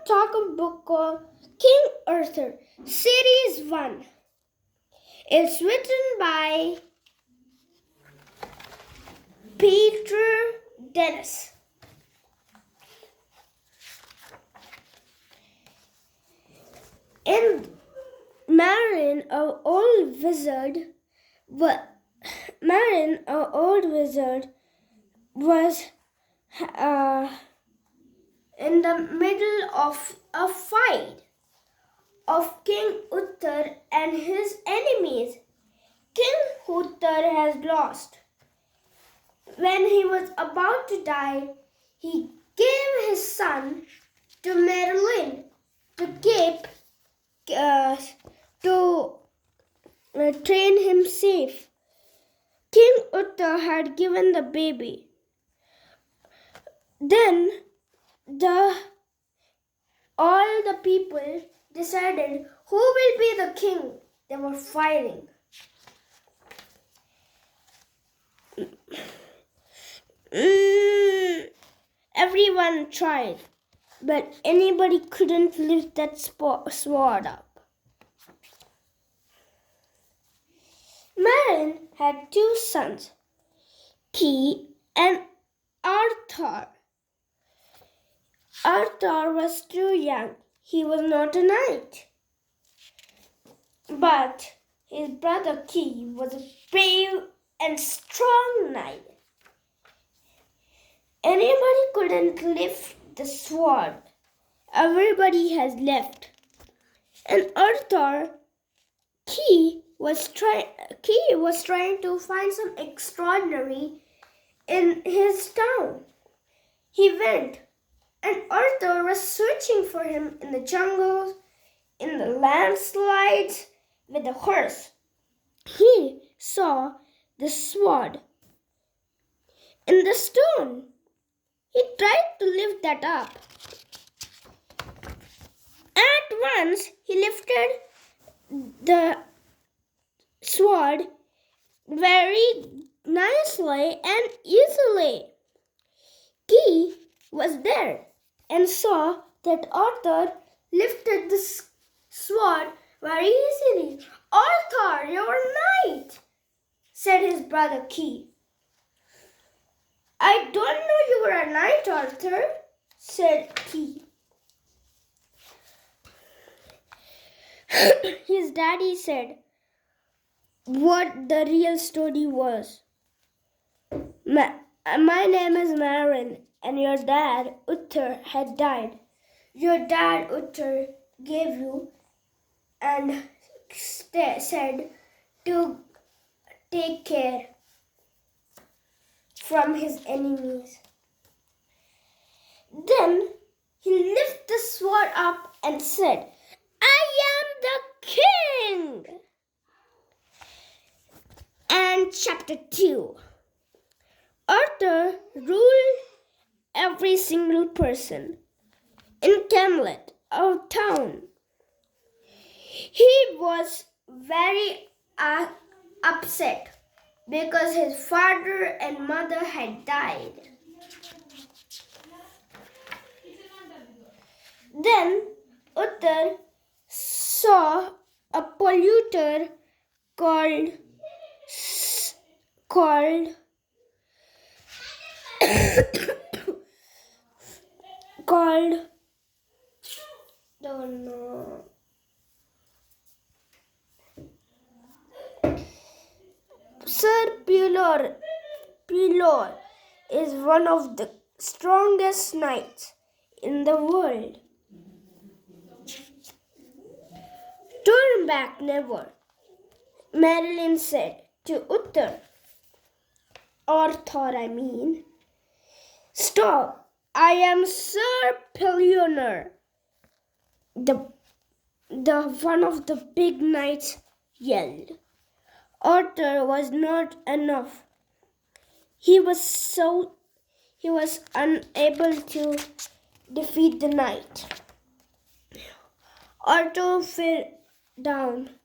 talk a book called King Arthur, Series 1. It's written by Peter Dennis. In Marin, an old wizard, was in the middle of a fight of King Uttar and his enemies. King Uttar has lost. When he was about to die, he gave his son to Merlin to train him safe. King Uttar had given the baby. Then all the people decided who will be the king. They were fighting. Everyone tried, but anybody couldn't lift that sword up. Merlin had 2 sons, Key and Arthur. Arthur was too young. He was not a knight. But his brother Key was a brave and strong knight. Anybody couldn't lift the sword. Everybody has left. And Arthur, Key was trying to find some extraordinary in his town. He went, and Arthur was searching for him in the jungles, in the landslides, with a horse. He saw the sword in the stone. He tried to lift that up. At once, he lifted the sword very nicely and easily. Key was there and saw that Arthur lifted the sword very easily. "Arthur, you're a knight," said his brother Key. "I don't know you were a knight, Arthur," said Key. His daddy said what the real story was. My name is Marin, and your dad, Uttar, had died. Your dad, Uttar, gave you and said to take care from his enemies. Then he lifted the sword up and said, "I am the king." And chapter 2. Arthur ruled every single person in Camelot, our town. He was very upset because his father and mother had died. Then Uttar saw a polluter called Sir Pelor is one of the strongest knights in the world. "Turn back never," Merlin said to Uttar. Arthur, "Stop, I am Sir Pelor," the one of the big knights yelled. Arthur was not enough. He was unable to defeat the knight. Arthur fell down.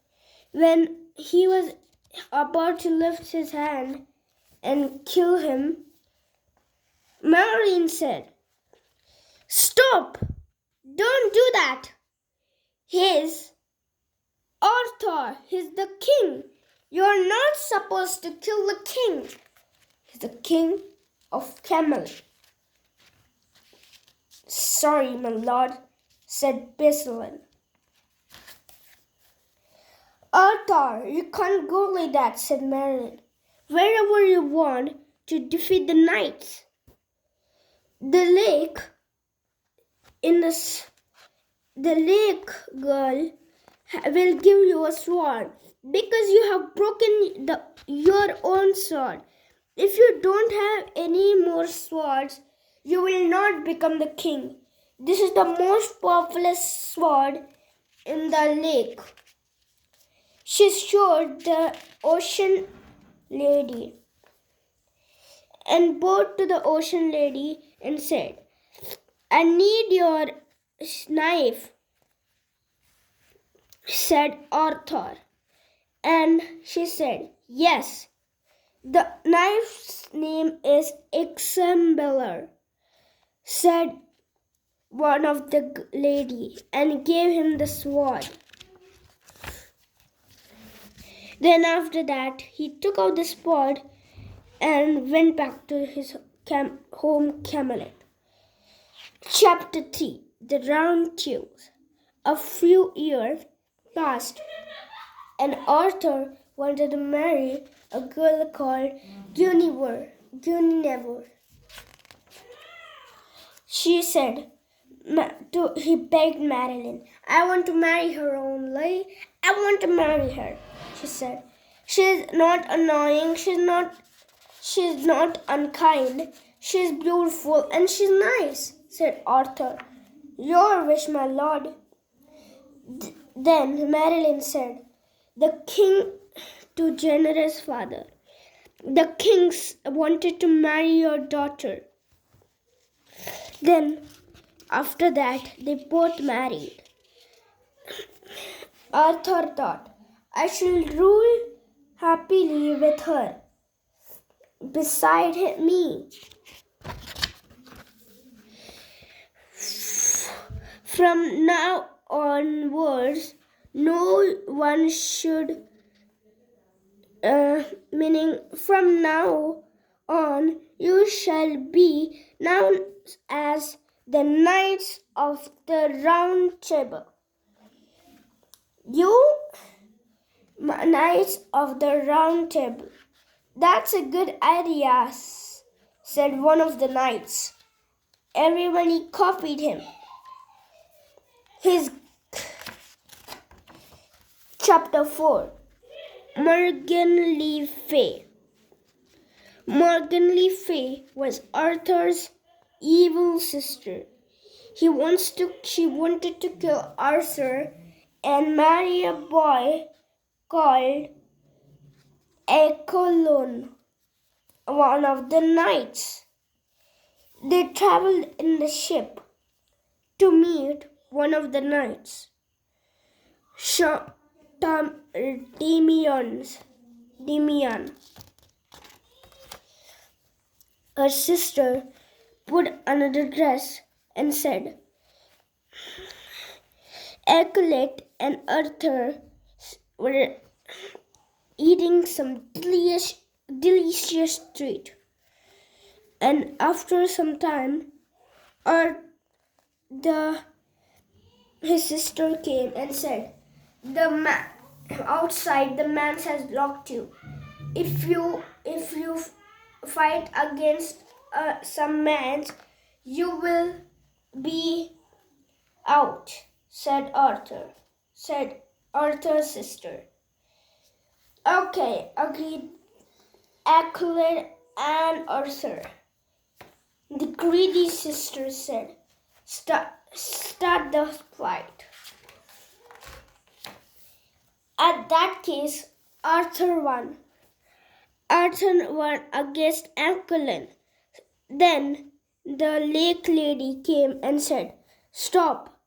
When he was about to lift his hand and kill him, Merlin said, "Stop! Don't do that? He's Arthur. He's the king. You're not supposed to kill the king. He's the king of Camelot. Sorry, my lord, said Basilin. Arthur, you can't go like that, said Merlin. Wherever you want to defeat the knights. The lake girl will give you a sword because you have broken your own sword. If you don't have any more swords, you will not become the king. This is the most powerful sword in the lake. She showed the ocean lady and bowed to the ocean lady and said, I need your knife, said Arthur. And she said, yes. The knife's name is Excalibur, said one of the lady, and gave him the sword. Then after that, he took out the sword and went back to his home Camelot. Chapter 3. The Round Table. A few years passed, and Arthur wanted to marry a girl called Guinevere. She said, he begged Madeline, I want to marry her only. I want to marry her, she said. She's not annoying, she's not unkind, she's beautiful and she's nice, said Arthur. Your wish, my lord. Then Madeline said, the king to generous father, the kings wanted to marry your daughter. Then, after that, they both married. Arthur thought, I shall rule happily with her beside me. From now onwards, no one should, from now on, you shall be known as the Knights of the Round Table. You Knights of the Round Table. That's a good idea, said one of the knights. Everybody copied him. His Chapter 4. Morgan Le Fay. Morgan Le Fay was Arthur's evil sister. She wanted to kill Arthur and marry a boy called Acclaimed, one of the knights. They traveled in the ship to meet one of the knights, Damian. Her sister put another dress and said, Acolyte and Arthur were eating some delicious treat. And after some time, his sister came and said, outside the man has locked you. If you fight against some man, you will be out, said Arthur's sister. Okay, agreed Acolyte and Arthur. The greedy sister said, start the fight. At that case, Arthur won. Arthur won against Acolyte. Then the lake lady came and said, Stop,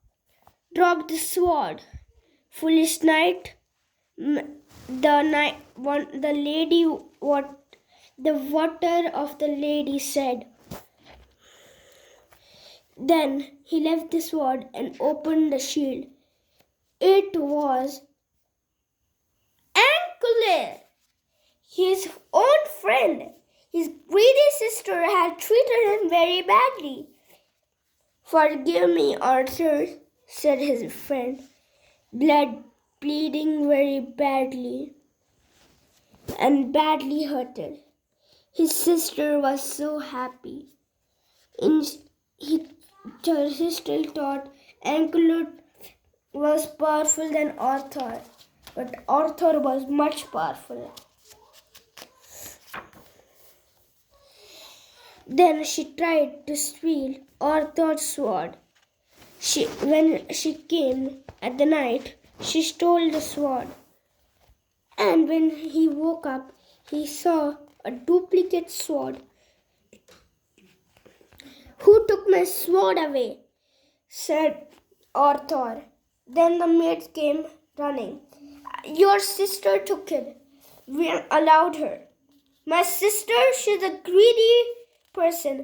drop the sword. Foolish knight. The water of the lady said, Then he left the sword and opened the shield. It was Ankle, his own friend. His greedy sister had treated him very badly. "Forgive me, Arthur," said his friend, bleeding very badly and badly hurted. His sister was so happy. He still thought Ankle was powerful than Arthur, but Arthur was much powerful. Then she tried to steal Arthur's sword. When she came at the night, she stole the sword. And when he woke up, he saw a duplicate sword. "Who took my sword away?" said Arthur. Then the maids came running. "Your sister took it. We allowed her." "My sister? She's a greedy person.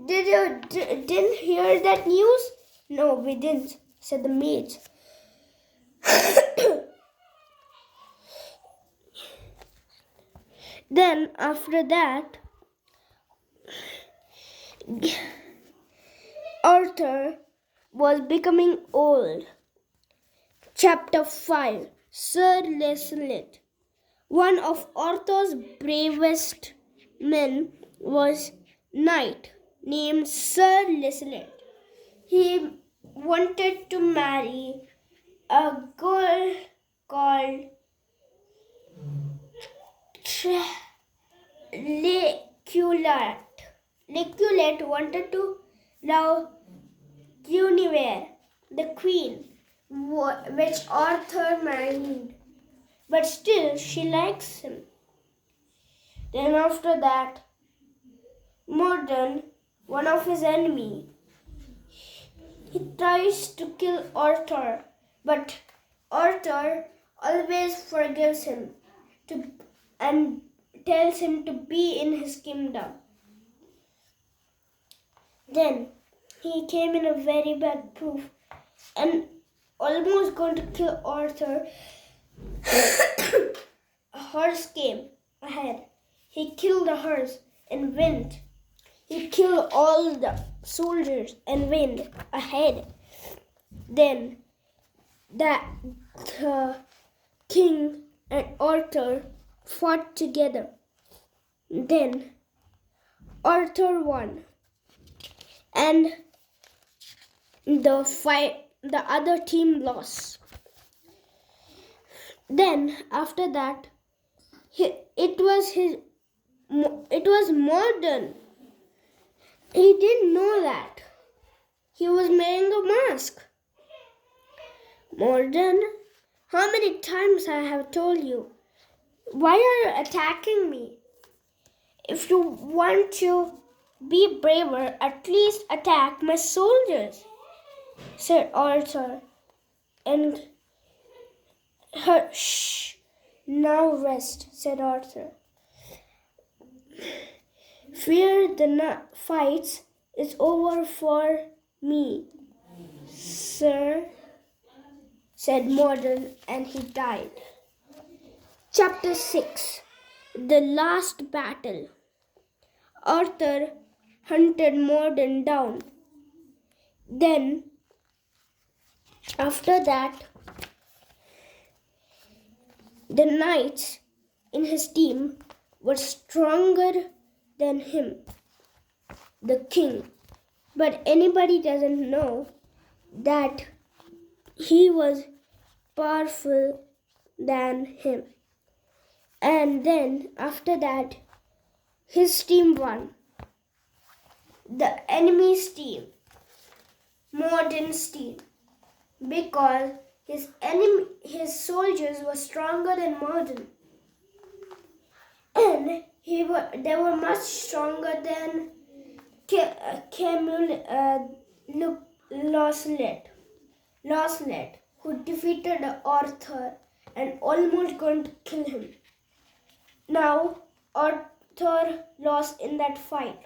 Didn't hear that news?" "No, we didn't," said the maids. Then after that, Arthur was becoming old. Chapter 5. Sir Lancelot. One of Arthur's bravest men was a knight named Sir Lancelot. He wanted to marry a girl called Leculat. Leculat wanted to love Guinevere, the queen, which Arthur married. But still she likes him. Then after that, Mordon, one of his enemies, he tries to kill Arthur, but Arthur always forgives him and tells him to be in his kingdom. Then he came in a very bad proof and almost going to kill Arthur. A horse came ahead. He killed the horse and went. He killed all the soldiers and went ahead. Then the king and Arthur fought together. Then Arthur won, and the other team lost. Then after that, it was Mordon. He didn't know that he was wearing a mask. "Mordon, how many times I have told you? Why are you attacking me? If you want to be braver, at least attack my soldiers," said Arthur. And "Shh, now rest," said Arthur. "Fear the fights is over for me, sir," said Mordon, and he died. Chapter 6. The Last Battle. Arthur hunted Mordon down. Then, after that, the knights in his team were stronger than him, the king. But anybody doesn't know that he was powerful than him. And then after that, his team won. The enemy's team, Mordon's team, because his soldiers were stronger than Mordon, and they were much stronger than Lancelot, who defeated Arthur and almost going to kill him. Now Arthur lost in that fight.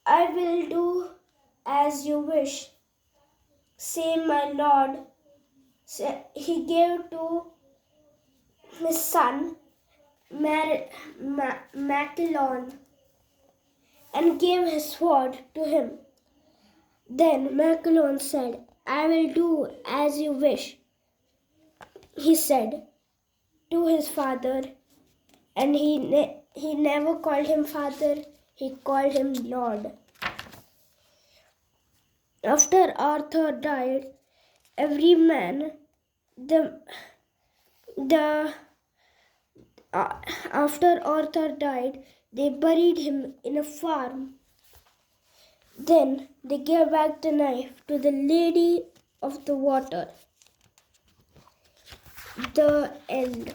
I will do as you wish. Say, my lord, he gave to his son Macallon and gave his sword to him. Then Macallon said, I will do as you wish, he said to his father, and he never called him father, he called him lord. After Arthur died, every man, after Arthur died, they buried him in a farm. Then they gave back the knife to the Lady of the Water. The end.